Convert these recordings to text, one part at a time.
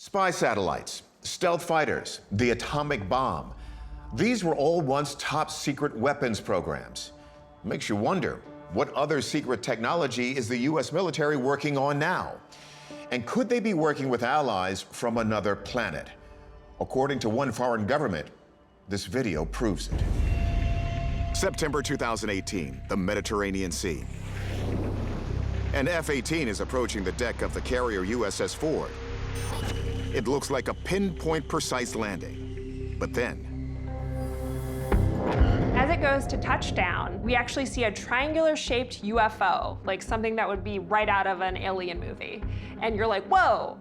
Spy satellites, stealth fighters, the atomic bomb. These were all once top secret weapons programs. Makes you wonder, what other secret technology is the US military working on now? And could they be working with allies from another planet? According to one foreign government, this video proves it. September 2018, the Mediterranean Sea. An F-18 is approaching the deck of the carrier USS Ford. It looks like a pinpoint precise landing. But then, as it goes to touchdown, we actually see a triangular-shaped UFO, like something that would be right out of an alien movie. And you're like, whoa,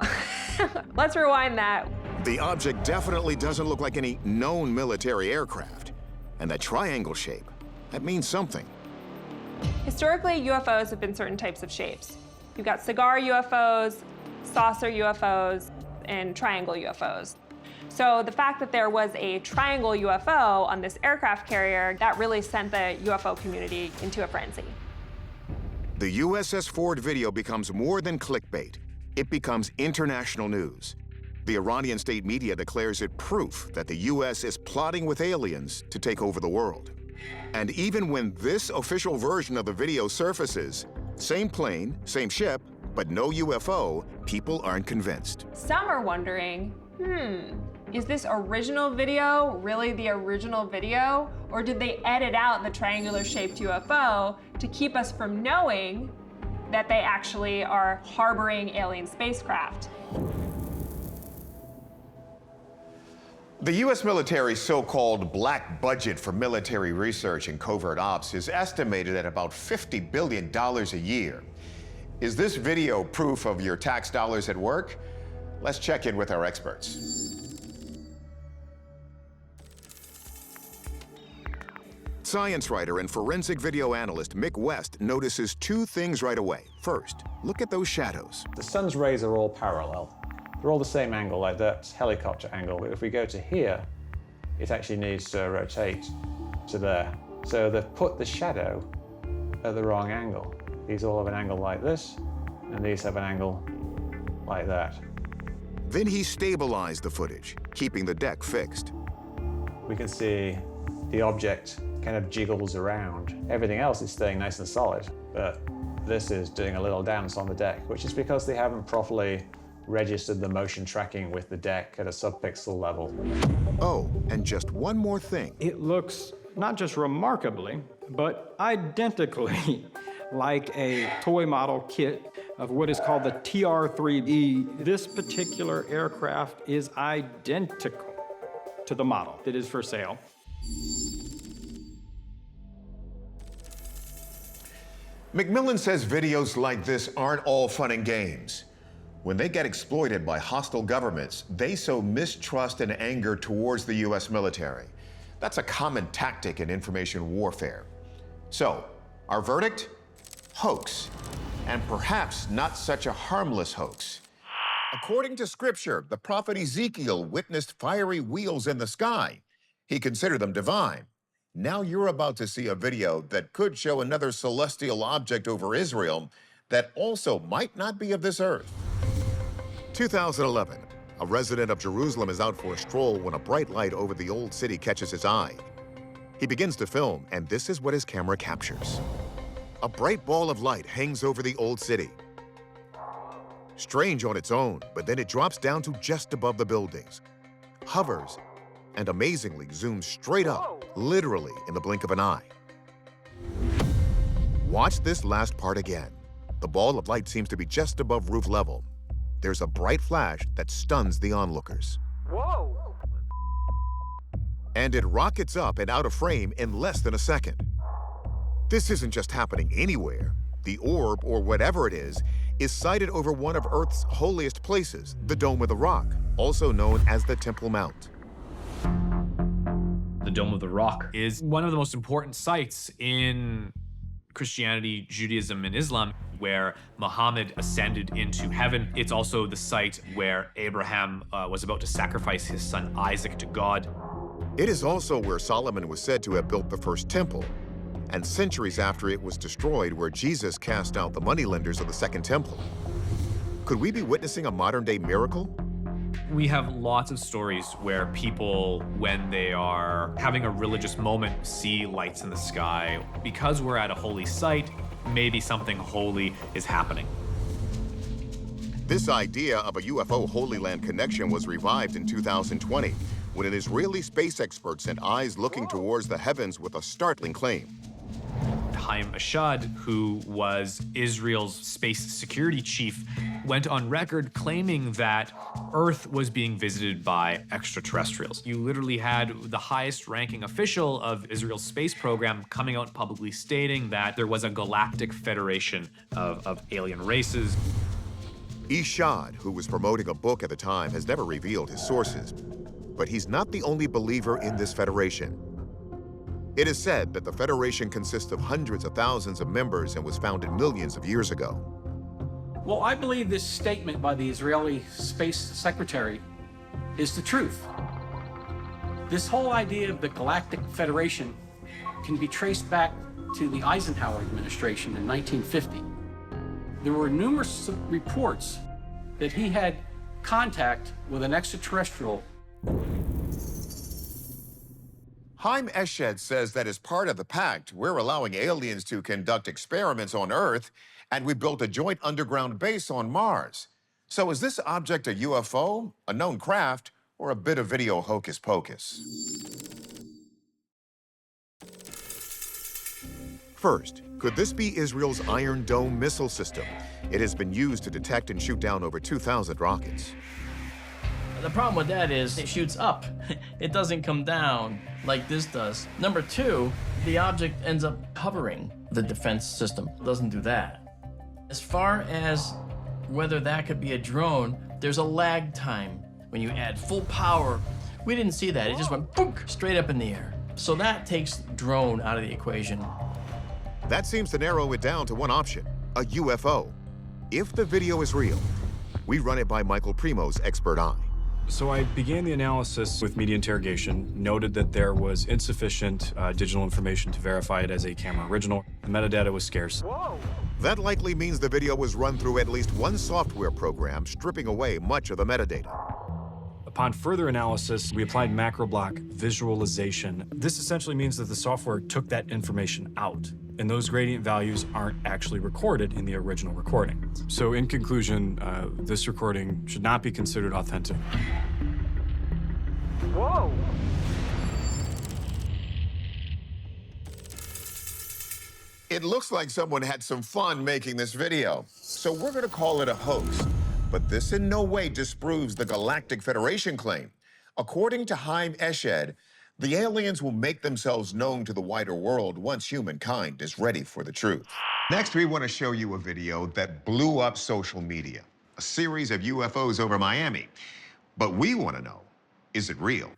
let's rewind that. The object definitely doesn't look like any known military aircraft. And that triangle shape, that means something. Historically, UFOs have been certain types of shapes. You've got cigar UFOs, saucer UFOs, and triangle UFOs. So the fact that there was a triangle UFO on this aircraft carrier, that really sent the UFO community into a frenzy. The USS Ford video becomes more than clickbait. It becomes international news. The Iranian state media declares it proof that the US is plotting with aliens to take over the world. And even when this official version of the video surfaces, same plane, same ship, but no UFO, people aren't convinced. Some are wondering, is this original video really the original video? Or did they edit out the triangular-shaped UFO to keep us from knowing that they actually are harboring alien spacecraft? The U.S. military's so-called black budget for military research and covert ops is estimated at about $50 billion a year. Is this video proof of your tax dollars at work? Let's check in with our experts. Science writer and forensic video analyst Mick West notices two things right away. First, look at those shadows. The sun's rays are all parallel. They're all the same angle, like that helicopter angle. But if we go to here, it actually needs to rotate to there. So they've put the shadow at the wrong angle. These all have an angle like this, and these have an angle like that. Then he stabilized the footage, keeping the deck fixed. We can see the object kind of jiggles around. Everything else is staying nice and solid, but this is doing a little dance on the deck, which is because they haven't properly registered the motion tracking with the deck at a subpixel level. Oh, and just one more thing. It looks not just remarkably, but identically like a toy model kit of what is called the TR-3B. This particular aircraft is identical to the model that is for sale. McMillan says videos like this aren't all fun and games. When they get exploited by hostile governments, they sow mistrust and anger towards the US military. That's a common tactic in information warfare. So, our verdict? Hoax. And perhaps not such a harmless hoax. According to scripture, the prophet Ezekiel witnessed fiery wheels in the sky. He considered them divine. Now you're about to see a video that could show another celestial object over Israel that also might not be of this earth. 2011, a resident of Jerusalem is out for a stroll when a bright light over the old city catches his eye. He begins to film, and this is what his camera captures. A bright ball of light hangs over the old city. Strange on its own, but then it drops down to just above the buildings, hovers, and amazingly zooms straight up, literally in the blink of an eye. Watch this last part again. The ball of light seems to be just above roof level. There's a bright flash that stuns the onlookers. Whoa! And it rockets up and out of frame in less than a second. This isn't just happening anywhere. The orb, or whatever it is sighted over one of Earth's holiest places, the Dome of the Rock, also known as the Temple Mount. The Dome of the Rock is one of the most important sites in Christianity, Judaism, and Islam, where Muhammad ascended into heaven. It's also the site where Abraham was about to sacrifice his son Isaac to God. It is also where Solomon was said to have built the first temple, and centuries after it was destroyed, where Jesus cast out the moneylenders of the Second Temple. Could we be witnessing a modern-day miracle? We have lots of stories where people, when they are having a religious moment, see lights in the sky. Because we're at a holy site, maybe something holy is happening. This idea of a UFO Holy Land connection was revived in 2020 when an Israeli space expert sent eyes looking towards the heavens with a startling claim. Haim Ashad, who was Israel's space security chief, went on record claiming that Earth was being visited by extraterrestrials. You literally had the highest ranking official of Israel's space program coming out publicly stating that there was a galactic federation of alien races. Ishad, who was promoting a book at the time, has never revealed his sources. But he's not the only believer in this federation. It is said that the Federation consists of hundreds of thousands of members and was founded millions of years ago. Well, I believe this statement by the Israeli Space Secretary is the truth. This whole idea of the Galactic Federation can be traced back to the Eisenhower administration in 1950. There were numerous reports that he had contact with an extraterrestrial. Haim Eshed says that as part of the pact, we're allowing aliens to conduct experiments on Earth, and we built a joint underground base on Mars. So is this object a UFO, a known craft, or a bit of video hocus pocus? First, could this be Israel's Iron Dome missile system? It has been used to detect and shoot down over 2,000 rockets. The problem with that is it shoots up. It doesn't come down like this does. Number two, the object ends up hovering. The defense system doesn't do that. As far as whether that could be a drone, there's a lag time. When you add full power, we didn't see that. It just went boom, straight up in the air. So that takes drone out of the equation. That seems to narrow it down to one option, a UFO. If the video is real, we run it by Michael Primo's expert eye. So I began the analysis with media interrogation, noted that there was insufficient digital information to verify it as a camera original. The metadata was scarce. Whoa. That likely means the video was run through at least one software program, stripping away much of the metadata. Upon further analysis, we applied macro block visualization. This essentially means that the software took that information out, and those gradient values aren't actually recorded in the original recording. So in conclusion, this recording should not be considered authentic. Whoa! It looks like someone had some fun making this video, so we're gonna call it a hoax. But this in no way disproves the Galactic Federation claim. According to Haim Eshed, the aliens will make themselves known to the wider world once humankind is ready for the truth. Next, we want to show you a video that blew up social media, a series of UFOs over Miami. But we want to know, is it real?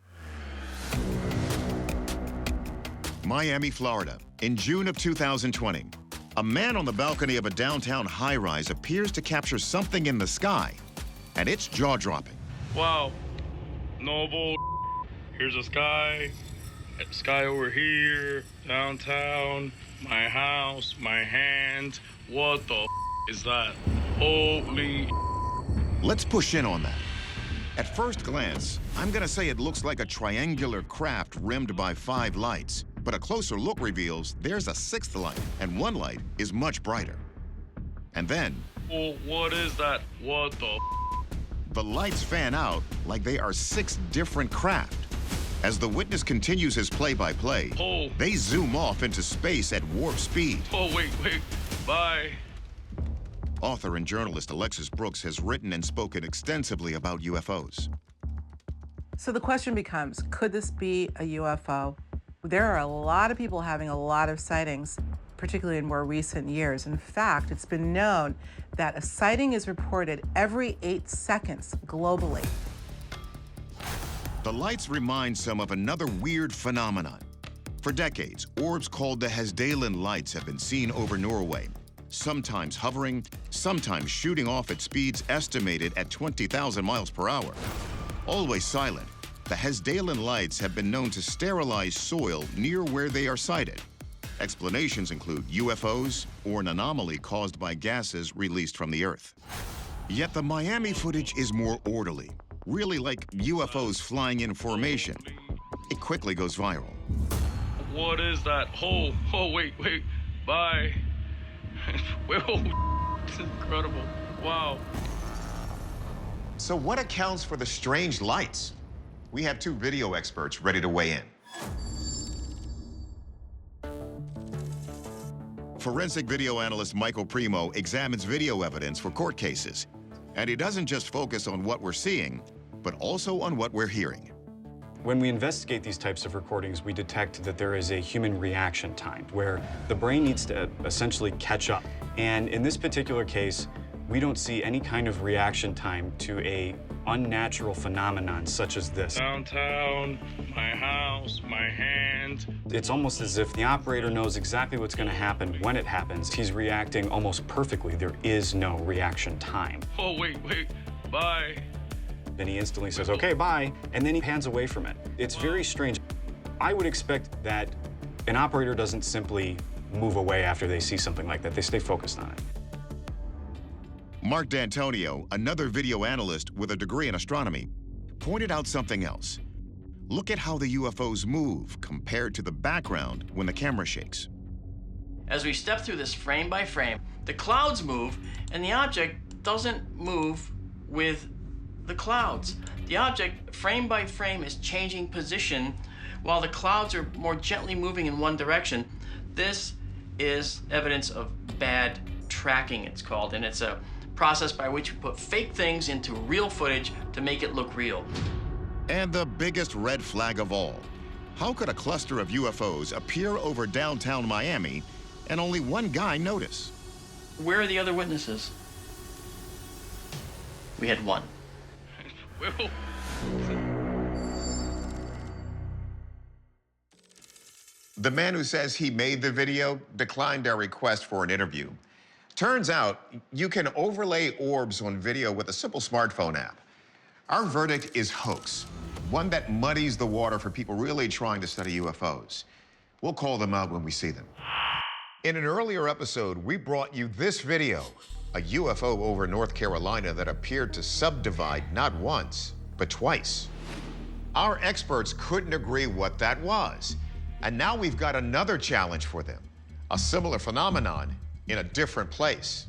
Miami, Florida, in June of 2020. A man on the balcony of a downtown high-rise appears to capture something in the sky, and it's jaw-dropping. Wow, no bull. Here's a sky over here, downtown, my house, my hand. What the is that? Holy. Let's push in on that. At first glance, I'm gonna say it looks like a triangular craft rimmed by 5 lights. But a closer look reveals there's a 6th light, and one light is much brighter. And then... Oh, what is that? What the... The lights fan out like they are 6 different craft. As the witness continues his play-by-play, they zoom off into space at warp speed. Oh, wait, bye. Author and journalist Alexis Brooks has written and spoken extensively about UFOs. So the question becomes, could this be a UFO? There are a lot of people having a lot of sightings, particularly in more recent years. In fact, it's been known that a sighting is reported every 8 seconds globally. The lights remind some of another weird phenomenon. For decades, orbs called the Hesdalen lights have been seen over Norway, sometimes hovering, sometimes shooting off at speeds estimated at 20,000 miles per hour. Always silent, the Hesdalen lights have been known to sterilize soil near where they are sighted. Explanations include UFOs or an anomaly caused by gases released from the Earth. Yet the Miami footage is more orderly. really like UFOs flying in formation. It quickly goes viral. What is that? Oh, wait. Bye. Whoa, it's incredible. Wow. So what accounts for the strange lights? We have two video experts ready to weigh in. Forensic video analyst Michael Primo examines video evidence for court cases. And he doesn't just focus on what we're seeing, but also on what we're hearing. When we investigate these types of recordings, we detect that there is a human reaction time where the brain needs to essentially catch up. And in this particular case, we don't see any kind of reaction time to a unnatural phenomenon such as this. Downtown, my house, my hand. It's almost as if the operator knows exactly what's going to happen when it happens. He's reacting almost perfectly. There is no reaction time. Oh, wait. Bye. Then he instantly says, okay, bye, and then he pans away from it. It's very strange. I would expect that an operator doesn't simply move away after they see something like that. They stay focused on it. Mark D'Antonio, another video analyst with a degree in astronomy, pointed out something else. Look at how the UFOs move compared to the background when the camera shakes. As we step through this frame by frame, the clouds move, and the object doesn't move with the clouds. The object, frame by frame, is changing position while the clouds are more gently moving in one direction. This is evidence of bad tracking, it's called, and it's a process by which we put fake things into real footage to make it look real. And the biggest red flag of all, how could a cluster of UFOs appear over downtown Miami and only one guy notice? Where are the other witnesses? We had one. Whoa. The man who says he made the video declined our request for an interview. Turns out you can overlay orbs on video with a simple smartphone app. Our verdict is hoax, one that muddies the water for people really trying to study UFOs. We'll call them out when we see them. In an earlier episode, we brought you this video, a UFO over North Carolina that appeared to subdivide not once, but twice. Our experts couldn't agree what that was, and now we've got another challenge for them, a similar phenomenon in a different place.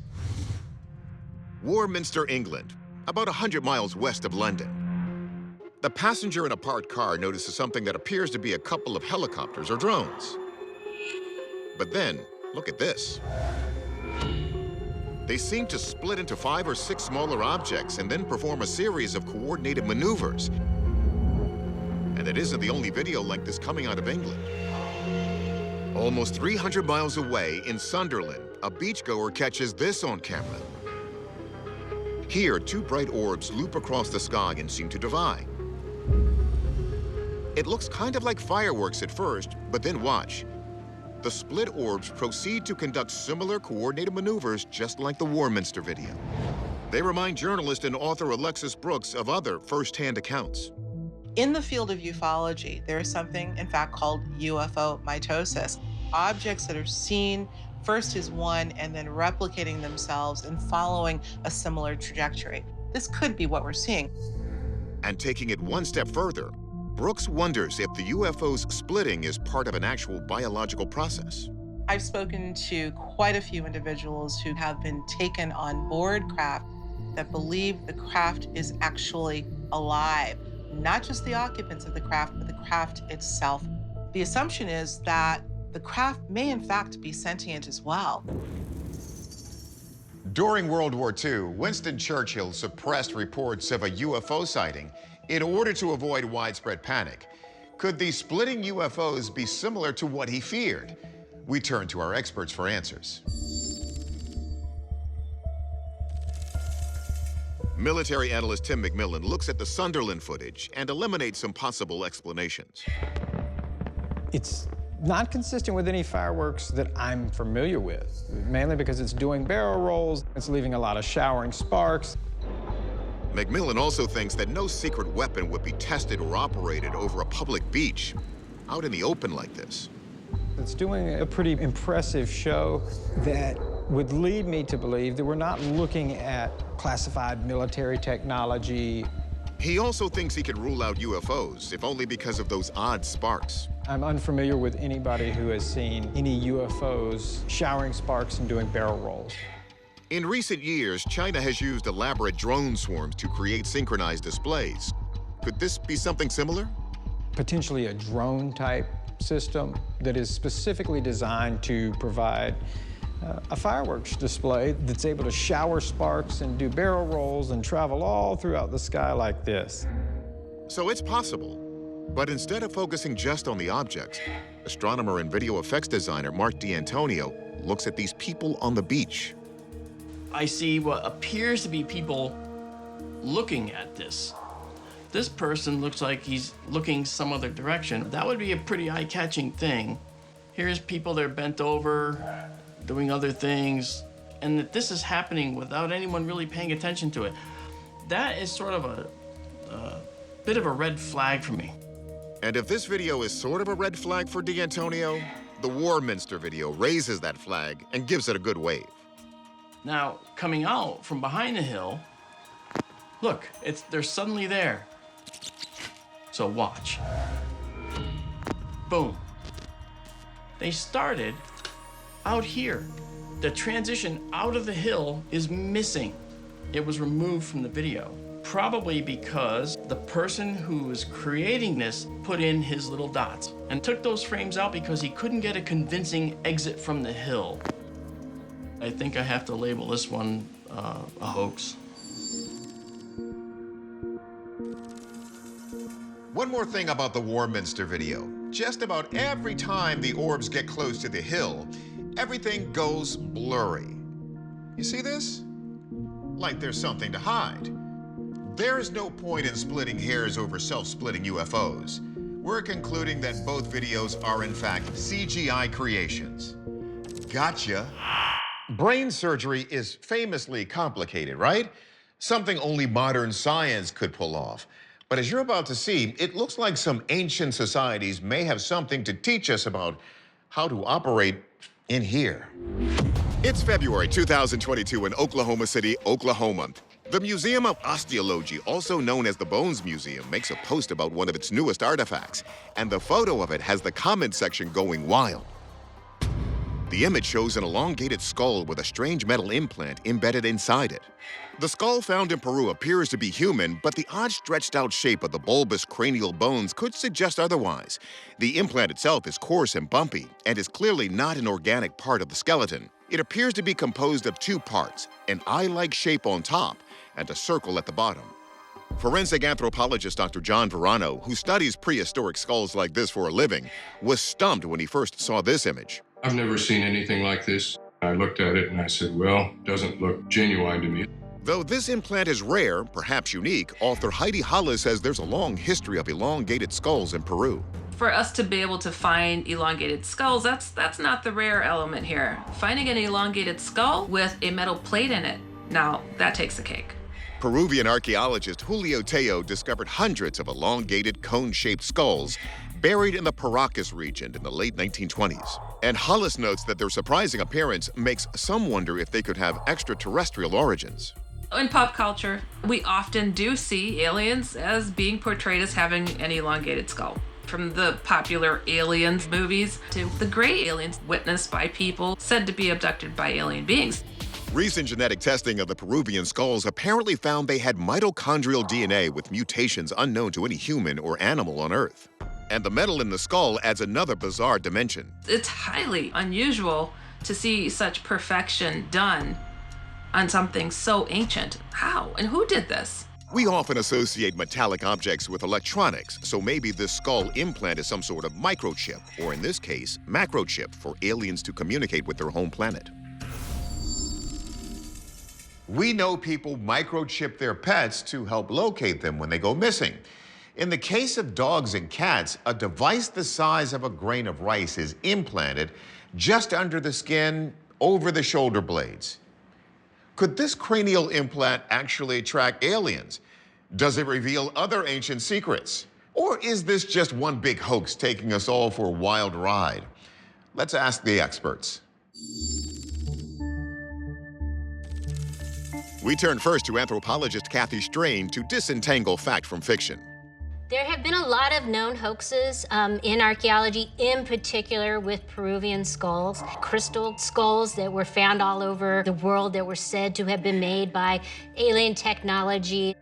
Warminster, England, about 100 miles west of London. The passenger in a parked car notices something that appears to be a couple of helicopters or drones. But then, look at this. They seem to split into 5 or 6 smaller objects and then perform a series of coordinated maneuvers. And it isn't the only video like this coming out of England. Almost 300 miles away in Sunderland, a beachgoer catches this on camera. Here, 2 bright orbs loop across the sky and seem to divide. It looks kind of like fireworks at first, but then watch. The split orbs proceed to conduct similar coordinated maneuvers just like the Warminster video. They remind journalist and author Alexis Brooks of other first-hand accounts. In the field of ufology, there is something, in fact, called UFO mitosis. Objects that are seen first as one and then replicating themselves and following a similar trajectory. This could be what we're seeing. And taking it one step further, Brooks wonders if the UFO's splitting is part of an actual biological process. I've spoken to quite a few individuals who have been taken on board craft that believe the craft is actually alive. Not just the occupants of the craft, but the craft itself. The assumption is that the craft may in fact be sentient as well. During World War II, Winston Churchill suppressed reports of a UFO sighting in order to avoid widespread panic. Could these splitting UFOs be similar to what he feared? We turn to our experts for answers. Military analyst Tim McMillan looks at the Sunderland footage and eliminates some possible explanations. It's not consistent with any fireworks that I'm familiar with, mainly because it's doing barrel rolls, it's leaving a lot of showering sparks. McMillan also thinks that no secret weapon would be tested or operated over a public beach, out in the open like this. It's doing a pretty impressive show that would lead me to believe that we're not looking at classified military technology. He also thinks he can rule out UFOs, if only because of those odd sparks. I'm unfamiliar with anybody who has seen any UFOs showering sparks and doing barrel rolls. In recent years, China has used elaborate drone swarms to create synchronized displays. Could this be something similar? Potentially a drone-type system that is specifically designed to provide a fireworks display that's able to shower sparks and do barrel rolls and travel all throughout the sky like this. So it's possible. But instead of focusing just on the objects, astronomer and video effects designer Mark D'Antonio looks at these people on the beach. I see what appears to be people looking at this. This person looks like he's looking some other direction. That would be a pretty eye-catching thing. Here's people that are bent over, doing other things, and that this is happening without anyone really paying attention to it. That is sort of a bit of a red flag for me. And if this video is sort of a red flag for D'Antonio, the Warminster video raises that flag and gives it a good wave. Now, coming out from behind the hill, look, they're suddenly there. So watch. Boom. They started out here. The transition out of the hill is missing. It was removed from the video, probably because the person who was creating this put in his little dots and took those frames out because he couldn't get a convincing exit from the hill. I think I have to label this one a hoax. One more thing about the Warminster video. Just about every time the orbs get close to the hill, everything goes blurry. You see this? Like there's something to hide. There is no point in splitting hairs over self-splitting UFOs. We're concluding that both videos are in fact CGI creations. Gotcha. Brain surgery is famously complicated, right? Something only modern science could pull off. But as you're about to see, it looks like some ancient societies may have something to teach us about how to operate in here. It's February 2022 in Oklahoma City, Oklahoma. The Museum of Osteology, also known as the Bones Museum, makes a post about one of its newest artifacts, and the photo of it has the comment section going wild. The image shows an elongated skull with a strange metal implant embedded inside it. The skull found in Peru appears to be human, but the odd stretched out shape of the bulbous cranial bones could suggest otherwise. The implant itself is coarse and bumpy, and is clearly not an organic part of the skeleton. It appears to be composed of two parts, an eye-like shape on top and a circle at the bottom. Forensic anthropologist Dr. John Verano, who studies prehistoric skulls like this for a living, was stumped when he first saw this image. I've never seen anything like this. I looked at it and I said, well, doesn't look genuine to me. Though this implant is rare, perhaps unique, author Heidi Hollis says there's a long history of elongated skulls in Peru. For us to be able to find elongated skulls, that's not the rare element here. Finding an elongated skull with a metal plate in it, now that takes the cake. Peruvian archaeologist Julio Teo discovered hundreds of elongated cone-shaped skulls buried in the Paracas region in the late 1920s. And Hollis notes that their surprising appearance makes some wonder if they could have extraterrestrial origins. In pop culture, we often do see aliens as being portrayed as having an elongated skull. From the popular Aliens movies to the gray aliens witnessed by people said to be abducted by alien beings. Recent genetic testing of the Peruvian skulls apparently found they had mitochondrial DNA with mutations unknown to any human or animal on Earth. And the metal in the skull adds another bizarre dimension. It's highly unusual to see such perfection done on something so ancient. How and who did this? We often associate metallic objects with electronics, so maybe this skull implant is some sort of microchip, or in this case, macrochip, for aliens to communicate with their home planet. We know people microchip their pets to help locate them when they go missing. In the case of dogs and cats, a device the size of a grain of rice is implanted just under the skin, over the shoulder blades. Could this cranial implant actually track aliens? Does it reveal other ancient secrets? Or is this just one big hoax taking us all for a wild ride? Let's ask the experts. We turn first to anthropologist Kathy Strain to disentangle fact from fiction. There have been a lot of known hoaxes in archaeology, in particular with Peruvian skulls, crystal skulls that were found all over the world that were said to have been made by alien technology.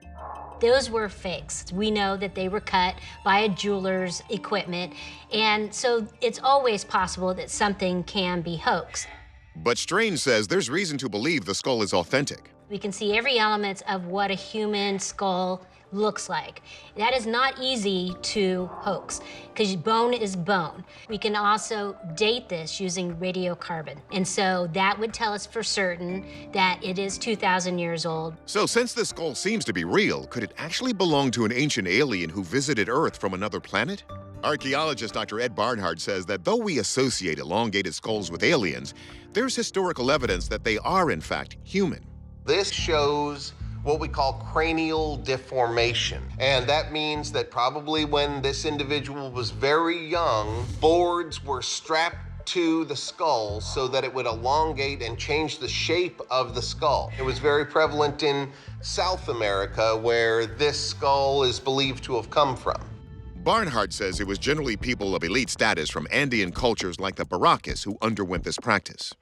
Those were fakes. We know that they were cut by a jeweler's equipment, and so it's always possible that something can be hoaxed. But Strain says there's reason to believe the skull is authentic. We can see every element of what a human skull looks like. That is not easy to hoax, because bone is bone. We can also date this using radiocarbon, and so that would tell us for certain that it is 2,000 years old. So since the skull seems to be real, could it actually belong to an ancient alien who visited Earth from another planet? Archaeologist Dr. Ed Barnhart says that though we associate elongated skulls with aliens, there's historical evidence that they are in fact human. This shows what we call cranial deformation. And that means that probably when this individual was very young, boards were strapped to the skull so that it would elongate and change the shape of the skull. It was very prevalent in South America, where this skull is believed to have come from. Barnhart says it was generally people of elite status from Andean cultures like the Baracas who underwent this practice.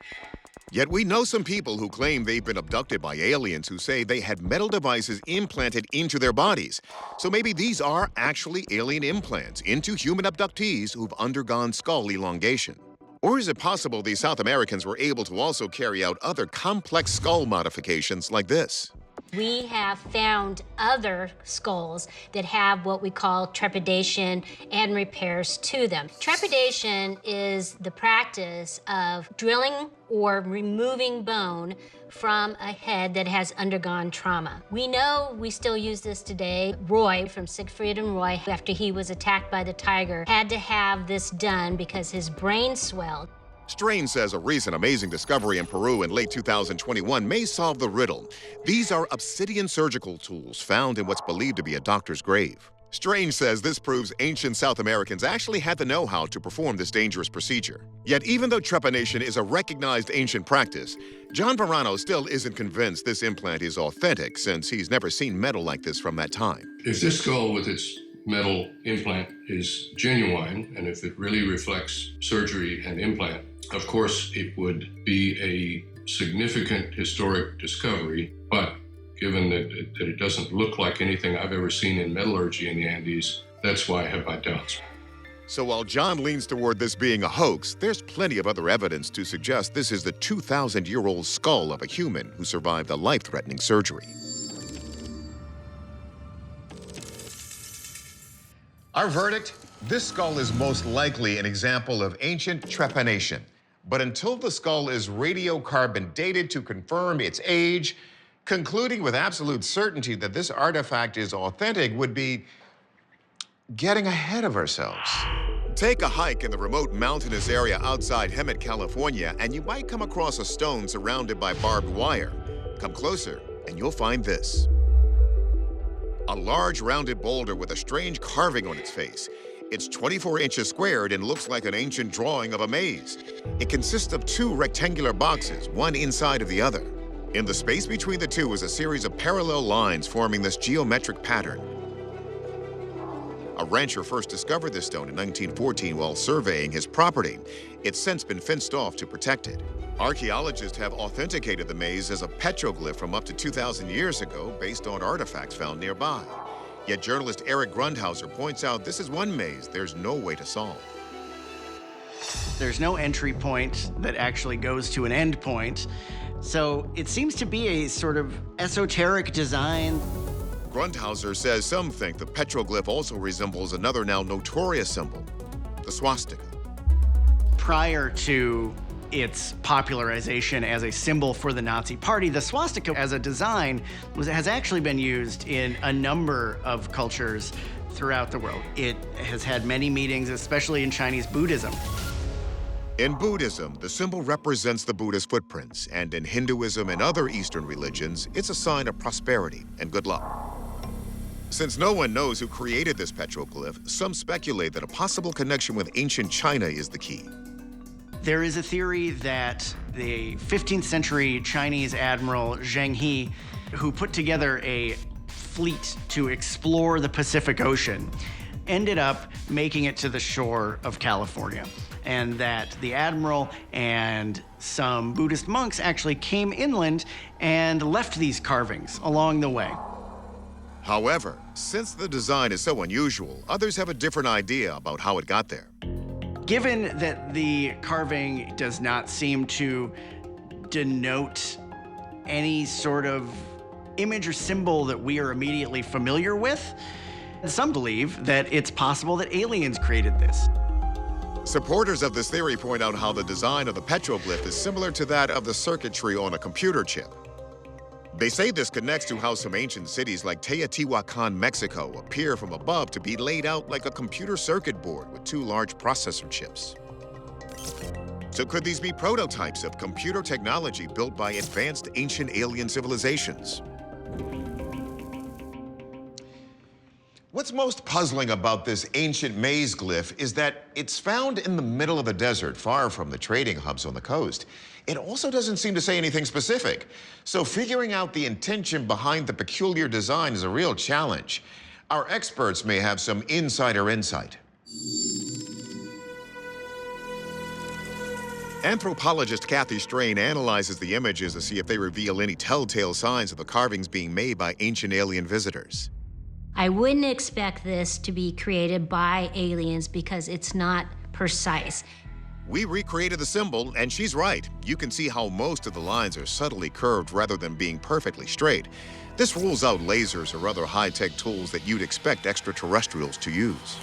Yet we know some people who claim they've been abducted by aliens who say they had metal devices implanted into their bodies. So maybe these are actually alien implants into human abductees who've undergone skull elongation. Or is it possible these South Americans were able to also carry out other complex skull modifications like this? We have found other skulls that have what we call trepidation and repairs to them. Trepidation is the practice of drilling or removing bone from a head that has undergone trauma. We know we still use this today. Roy from Siegfried and Roy, after he was attacked by the tiger, had to have this done because his brain swelled. Strain says a recent amazing discovery in Peru in late 2021 may solve the riddle. These are obsidian surgical tools found in what's believed to be a doctor's grave. Strain says this proves ancient South Americans actually had the know-how to perform this dangerous procedure. Yet even though trepanation is a recognized ancient practice, John Verano still isn't convinced this implant is authentic since he's never seen metal like this from that time. If this skull with its metal implant is genuine, and if it really reflects surgery and implant, of course, it would be a significant historic discovery, but given that it doesn't look like anything I've ever seen in metallurgy in the Andes, that's why I have my doubts. So while John leans toward this being a hoax, there's plenty of other evidence to suggest this is the 2,000-year-old skull of a human who survived a life-threatening surgery. Our verdict? This skull is most likely an example of ancient trepanation. But until the skull is radiocarbon dated to confirm its age, concluding with absolute certainty that this artifact is authentic would be getting ahead of ourselves. Take a hike in the remote mountainous area outside Hemet, California, and you might come across a stone surrounded by barbed wire. Come closer, and you'll find this. A large rounded boulder with a strange carving on its face. It's 24 inches squared and looks like an ancient drawing of a maze. It consists of two rectangular boxes, one inside of the other. In the space between the two is a series of parallel lines forming this geometric pattern. A rancher first discovered this stone in 1914 while surveying his property. It's since been fenced off to protect it. Archaeologists have authenticated the maze as a petroglyph from up to 2,000 years ago based on artifacts found nearby. Yet journalist Eric Grundhauser points out this is one maze there's no way to solve. There's no entry point that actually goes to an end point. So it seems to be a sort of esoteric design. Grundhauser says some think the petroglyph also resembles another now notorious symbol, the swastika. Prior to its popularization as a symbol for the Nazi Party, the swastika as a design has actually been used in a number of cultures throughout the world. It has had many meanings, especially in Chinese Buddhism. In Buddhism, the symbol represents the Buddha's footprints, and in Hinduism and other Eastern religions, it's a sign of prosperity and good luck. Since no one knows who created this petroglyph, some speculate that a possible connection with ancient China is the key. There is a theory that the 15th century Chinese admiral Zheng He, who put together a fleet to explore the Pacific Ocean, ended up making it to the shore of California. And that the admiral and some Buddhist monks actually came inland and left these carvings along the way. However, since the design is so unusual, others have a different idea about how it got there. Given that the carving does not seem to denote any sort of image or symbol that we are immediately familiar with, some believe that it's possible that aliens created this. Supporters of this theory point out how the design of the petroglyph is similar to that of the circuitry on a computer chip. They say this connects to how some ancient cities like Teotihuacan, Mexico, appear from above to be laid out like a computer circuit board with two large processor chips. So could these be prototypes of computer technology built by advanced ancient alien civilizations? What's most puzzling about this ancient maze glyph is that it's found in the middle of the desert, far from the trading hubs on the coast. It also doesn't seem to say anything specific. So figuring out the intention behind the peculiar design is a real challenge. Our experts may have some insider insight. Anthropologist Kathy Strain analyzes the images to see if they reveal any telltale signs of the carvings being made by ancient alien visitors. I wouldn't expect this to be created by aliens because it's not precise. We recreated the symbol, and she's right. You can see how most of the lines are subtly curved rather than being perfectly straight. This rules out lasers or other high-tech tools that you'd expect extraterrestrials to use.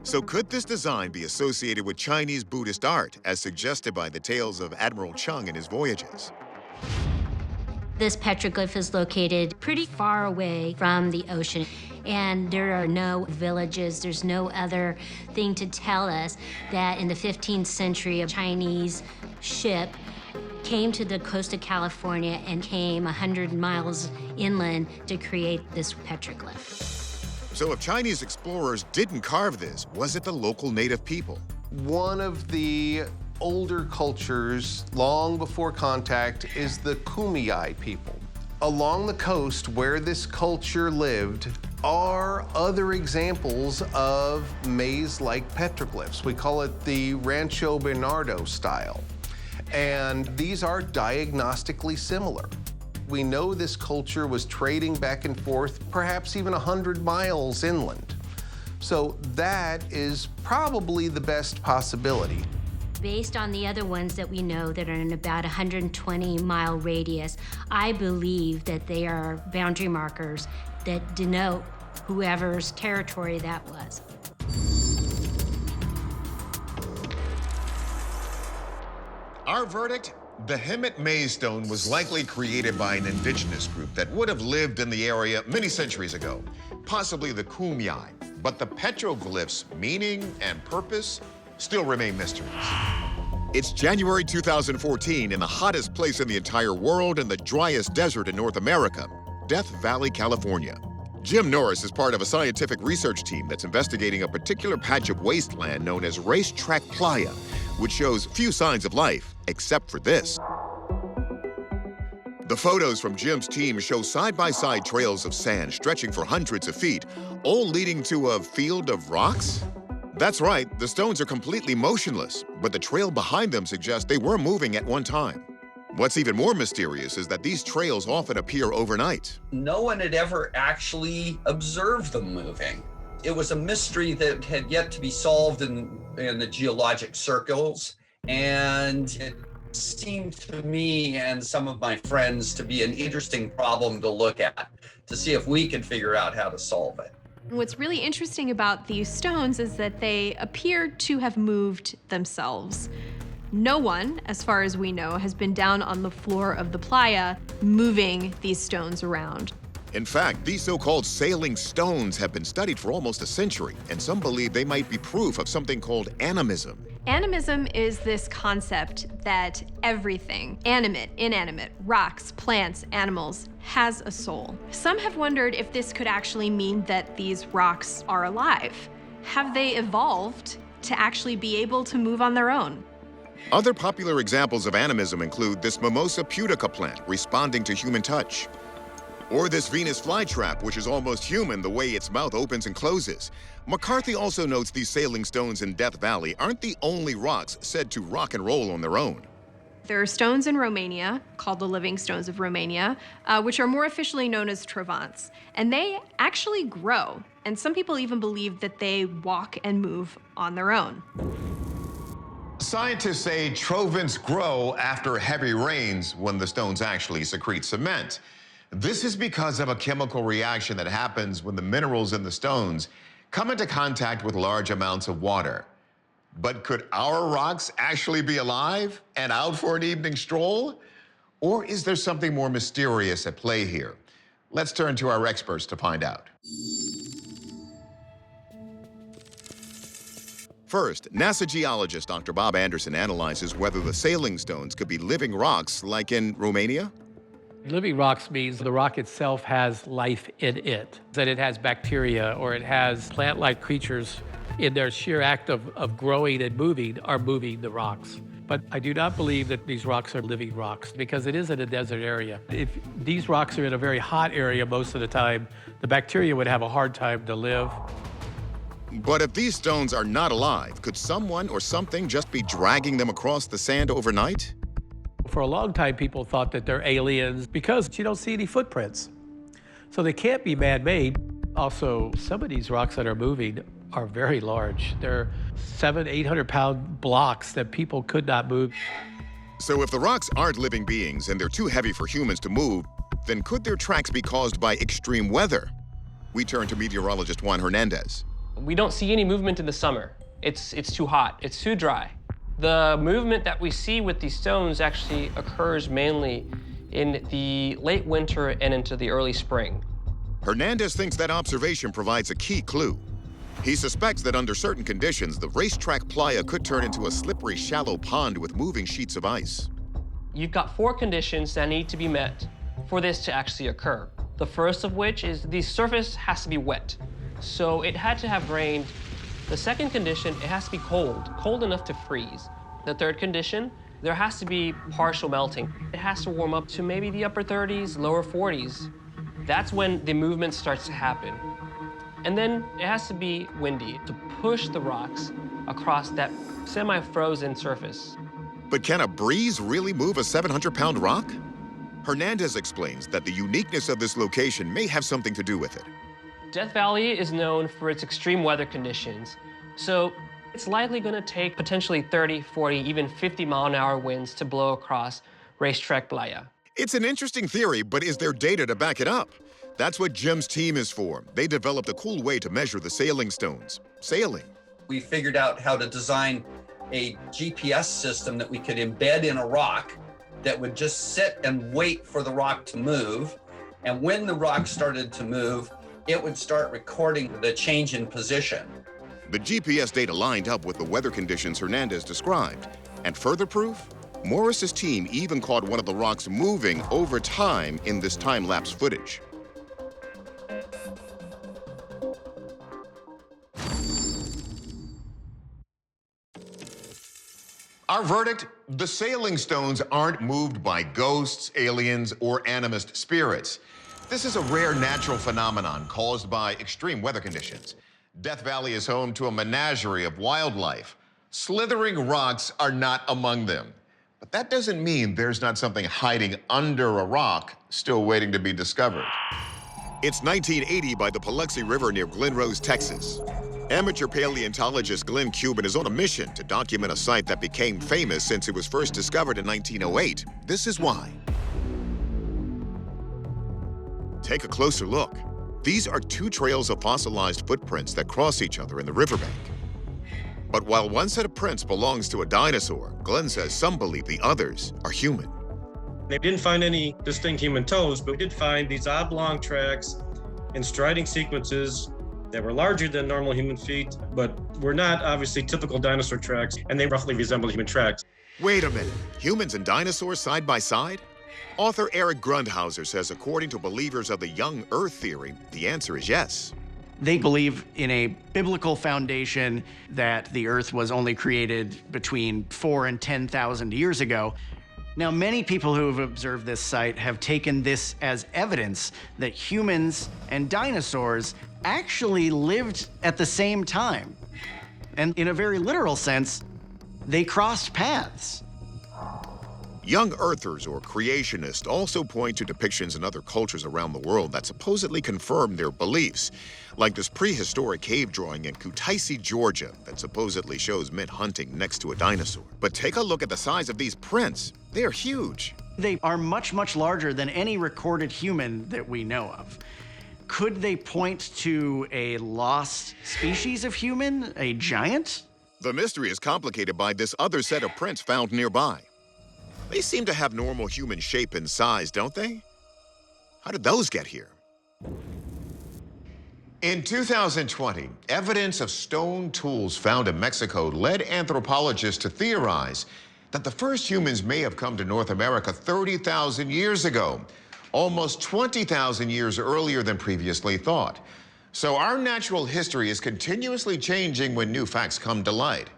So could this design be associated with Chinese Buddhist art, as suggested by the tales of Admiral Chung and his voyages? This petroglyph is located pretty far away from the ocean, and there are no villages, there's no other thing to tell us that in the 15th century a Chinese ship came to the coast of California and came 100 miles inland to create this petroglyph. So if Chinese explorers didn't carve this, was it the local native people? One of the older cultures, long before contact, is the Kumeyaay people. Along the coast where this culture lived are other examples of maze-like petroglyphs. We call it the Rancho Bernardo style. And these are diagnostically similar. We know this culture was trading back and forth, perhaps even 100 miles inland. So that is probably the best possibility. Based on the other ones that we know that are in about 120-mile radius, I believe that they are boundary markers that denote whoever's territory that was. Our verdict? The Hemet Maze Stone was likely created by an indigenous group that would have lived in the area many centuries ago, possibly the Kumeyaay. But the petroglyphs' meaning and purpose still remain mysteries. It's January 2014 in the hottest place in the entire world and the driest desert in North America, Death Valley, California. Jim Norris is part of a scientific research team that's investigating a particular patch of wasteland known as Racetrack Playa, which shows few signs of life, except for this. The photos from Jim's team show side-by-side trails of sand stretching for hundreds of feet, all leading to a field of rocks? That's right, the stones are completely motionless, but the trail behind them suggests they were moving at one time. What's even more mysterious is that these trails often appear overnight. No one had ever actually observed them moving. It was a mystery that had yet to be solved in the geologic circles, and it seemed to me and some of my friends to be an interesting problem to look at, to see if we could figure out how to solve it. What's really interesting about these stones is that they appear to have moved themselves. No one, as far as we know, has been down on the floor of the playa moving these stones around. In fact, these so-called sailing stones have been studied for almost a century, and some believe they might be proof of something called animism. Animism is this concept that everything, animate, inanimate, rocks, plants, animals, has a soul. Some have wondered if this could actually mean that these rocks are alive. Have they evolved to actually be able to move on their own? Other popular examples of animism include this Mimosa pudica plant responding to human touch, or this Venus flytrap, which is almost human the way its mouth opens and closes. McCarthy also notes these sailing stones in Death Valley aren't the only rocks said to rock and roll on their own. There are stones in Romania, called the Living Stones of Romania, which are more officially known as Trovants. And they actually grow. And some people even believe that they walk and move on their own. Scientists say Trovants grow after heavy rains when the stones actually secrete cement. This is because of a chemical reaction that happens when the minerals in the stones come into contact with large amounts of water. But could our rocks actually be alive and out for an evening stroll? Or is there something more mysterious at play here? Let's turn to our experts to find out. First, NASA geologist Dr. Bob Anderson analyzes whether the sailing stones could be living rocks like in Romania. Living rocks means the rock itself has life in it, that it has bacteria or it has plant-like creatures in their sheer act of growing and moving are moving the rocks. But I do not believe that these rocks are living rocks because it is in a desert area. If these rocks are in a very hot area most of the time, the bacteria would have a hard time to live. But if these stones are not alive, could someone or something just be dragging them across the sand overnight? For a long time, people thought that they're aliens because you don't see any footprints. So they can't be man-made. Also, some of these rocks that are moving are very large. They're 700-800-pound blocks that people could not move. So if the rocks aren't living beings and they're too heavy for humans to move, then could their tracks be caused by extreme weather? We turn to meteorologist Juan Hernandez. We don't see any movement in the summer. It's too hot, it's too dry. The movement that we see with these stones actually occurs mainly in the late winter and into the early spring. Hernandez thinks that observation provides a key clue. He suspects that under certain conditions, the racetrack playa could turn into a slippery, shallow pond with moving sheets of ice. You've got 4 conditions that need to be met for this to actually occur. The first of which is the surface has to be wet. So it had to have rained. The second condition, it has to be cold enough to freeze. The third condition, there has to be partial melting. It has to warm up to maybe the upper 30s, lower 40s. That's when the movement starts to happen. And then it has to be windy to push the rocks across that semi-frozen surface. But can a breeze really move a 700-pound rock? Hernandez explains that the uniqueness of this location may have something to do with it. Death Valley is known for its extreme weather conditions, so it's likely going to take potentially 30, 40, even 50-mile-an-hour winds to blow across Racetrack Playa. It's an interesting theory, but is there data to back it up? That's what Jim's team is for. They developed a cool way to measure the sailing stones. Sailing. We figured out how to design a GPS system that we could embed in a rock that would just sit and wait for the rock to move. And when the rock started to move, it would start recording the change in position. The GPS data lined up with the weather conditions Hernandez described. And further proof? Morris's team even caught one of the rocks moving over time in this time-lapse footage. Our verdict, the sailing stones aren't moved by ghosts, aliens, or animist spirits. This is a rare natural phenomenon caused by extreme weather conditions. Death Valley is home to a menagerie of wildlife. Slithering rocks are not among them. But that doesn't mean there's not something hiding under a rock still waiting to be discovered. It's 1980 by the Paluxy River near Glen Rose, Texas. Amateur paleontologist Glenn Cuban is on a mission to document a site that became famous since it was first discovered in 1908. This is why. Take a closer look. These are 2 trails of fossilized footprints that cross each other in the riverbank. But while one set of prints belongs to a dinosaur, Glenn says some believe the others are human. They didn't find any distinct human toes, but we did find these oblong tracks in striding sequences that were larger than normal human feet, but were not obviously typical dinosaur tracks, and they roughly resemble human tracks. Wait a minute, humans and dinosaurs side by side? Author Eric Grundhauser says according to believers of the young Earth theory, the answer is yes. They believe in a biblical foundation that the Earth was only created between 4,000 and 10,000 years ago. Now, many people who have observed this site have taken this as evidence that humans and dinosaurs actually lived at the same time. And in a very literal sense, they crossed paths. Young Earthers or creationists also point to depictions in other cultures around the world that supposedly confirm their beliefs, like this prehistoric cave drawing in Kutaisi, Georgia, that supposedly shows men hunting next to a dinosaur. But take a look at the size of these prints. They are huge. They are much, much larger than any recorded human that we know of. Could they point to a lost species of human, a giant? The mystery is complicated by this other set of prints found nearby. They seem to have normal human shape and size, don't they? How did those get here? In 2020, evidence of stone tools found in Mexico led anthropologists to theorize that the first humans may have come to North America 30,000 years ago, almost 20,000 years earlier than previously thought. So our natural history is continuously changing when new facts come to light.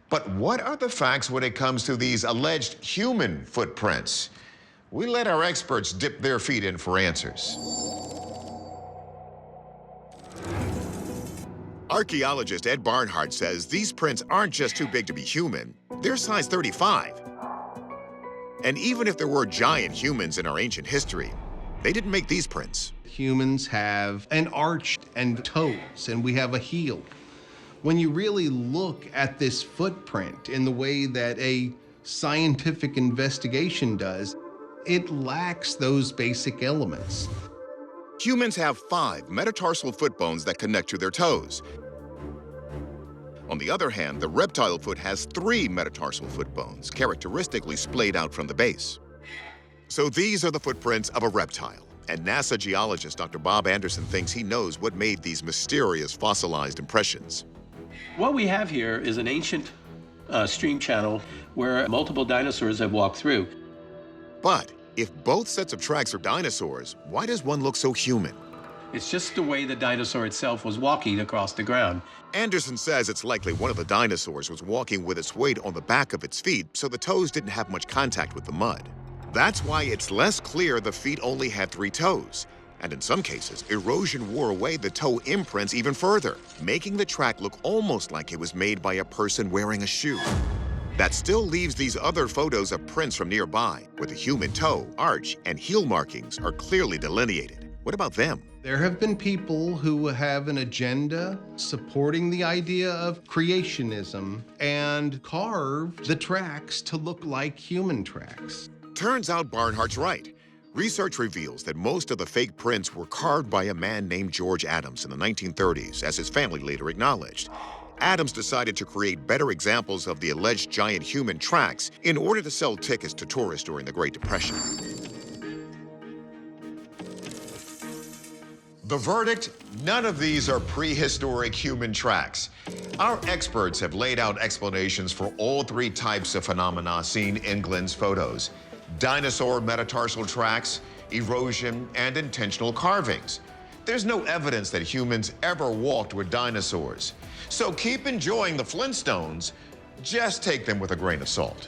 But what are the facts when it comes to these alleged human footprints? We let our experts dip their feet in for answers. Archaeologist Ed Barnhart says these prints aren't just too big to be human, they're size 35. And even if there were giant humans in our ancient history, they didn't make these prints. Humans have an arch and toes, and we have a heel. When you really look at this footprint in the way that a scientific investigation does, it lacks those basic elements. Humans have 5 metatarsal foot bones that connect to their toes. On the other hand, the reptile foot has 3 metatarsal foot bones, characteristically splayed out from the base. So these are the footprints of a reptile. And NASA geologist Dr. Bob Anderson thinks he knows what made these mysterious fossilized impressions. What we have here is an ancient stream channel where multiple dinosaurs have walked through. But if both sets of tracks are dinosaurs, why does one look so human? It's just the way the dinosaur itself was walking across the ground. Anderson says it's likely one of the dinosaurs was walking with its weight on the back of its feet, so the toes didn't have much contact with the mud. That's why it's less clear the feet only had 3 toes. And in some cases, erosion wore away the toe imprints even further, making the track look almost like it was made by a person wearing a shoe. That still leaves these other photos of prints from nearby, where the human toe, arch, and heel markings are clearly delineated. What about them? There have been people who have an agenda supporting the idea of creationism and carved the tracks to look like human tracks. Turns out Barnhart's right. Research reveals that most of the fake prints were carved by a man named George Adams in the 1930s, as his family later acknowledged. Adams decided to create better examples of the alleged giant human tracks in order to sell tickets to tourists during the Great Depression. The verdict? None of these are prehistoric human tracks. Our experts have laid out explanations for all 3 types of phenomena seen in Glenn's photos: dinosaur metatarsal tracks, erosion, and intentional carvings. There's no evidence that humans ever walked with dinosaurs. So keep enjoying the Flintstones, just take them with a grain of salt.